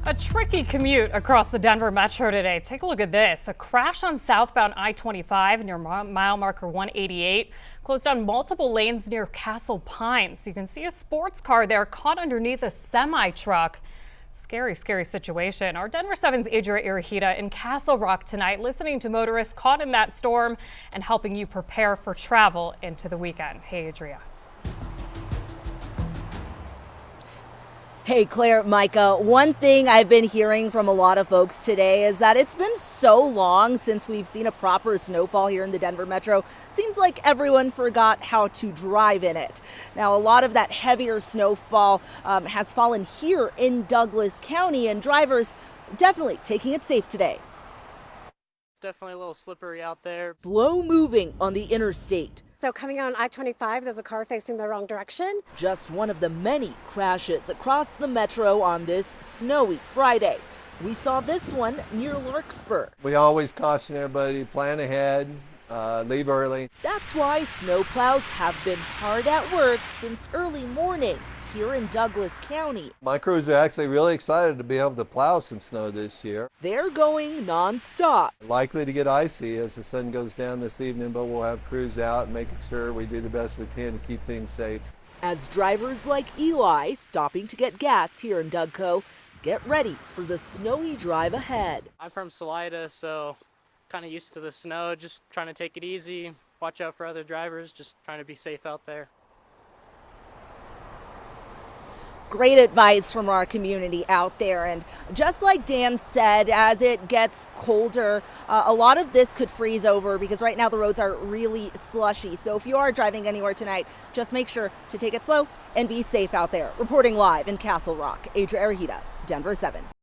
A tricky commute across the Denver metro today. Take a look at this. A crash on southbound I-25 near mile marker 188 closed down multiple lanes near Castle Pines. You can see a sports car there caught underneath a semi-truck. Scary, scary situation. Our Denver 7's Adria Irahita in Castle Rock tonight, listening to motorists caught in that storm and helping you prepare for travel into the weekend. Hey, Adria. Hey, Claire, Micah, one thing I've been hearing from a lot of folks today is that it's been so long since we've seen a proper snowfall here in the Denver metro. It seems like everyone forgot how to drive in it. Now, a lot of that heavier snowfall has fallen here in Douglas County, and drivers definitely taking it safe today. It's definitely a little slippery out there. Slow moving on the interstate. So coming on I-25, there's a car facing the wrong direction. Just one of the many crashes across the metro on this snowy Friday. We saw this one near Larkspur. We always caution everybody, plan ahead, leave early. That's why snowplows have been hard at work since early morning here in Douglas County. My crews are actually really excited to be able to plow some snow this year. They're going non-stop. Likely to get icy as the sun goes down this evening, but we'll have crews out and making sure we do the best we can to keep things safe. As drivers like Eli, stopping to get gas here in Dougco, get ready for the snowy drive ahead. I'm from Salida, so kind of used to the snow, just trying to take it easy, watch out for other drivers, just trying to be safe out there. Great advice from our community out there. And just like Dan said, as it gets colder, a lot of this could freeze over because right now the roads are really slushy. So if you are driving anywhere tonight, just make sure to take it slow and be safe out there. Reporting live in Castle Rock, Adria Arahita, Denver 7.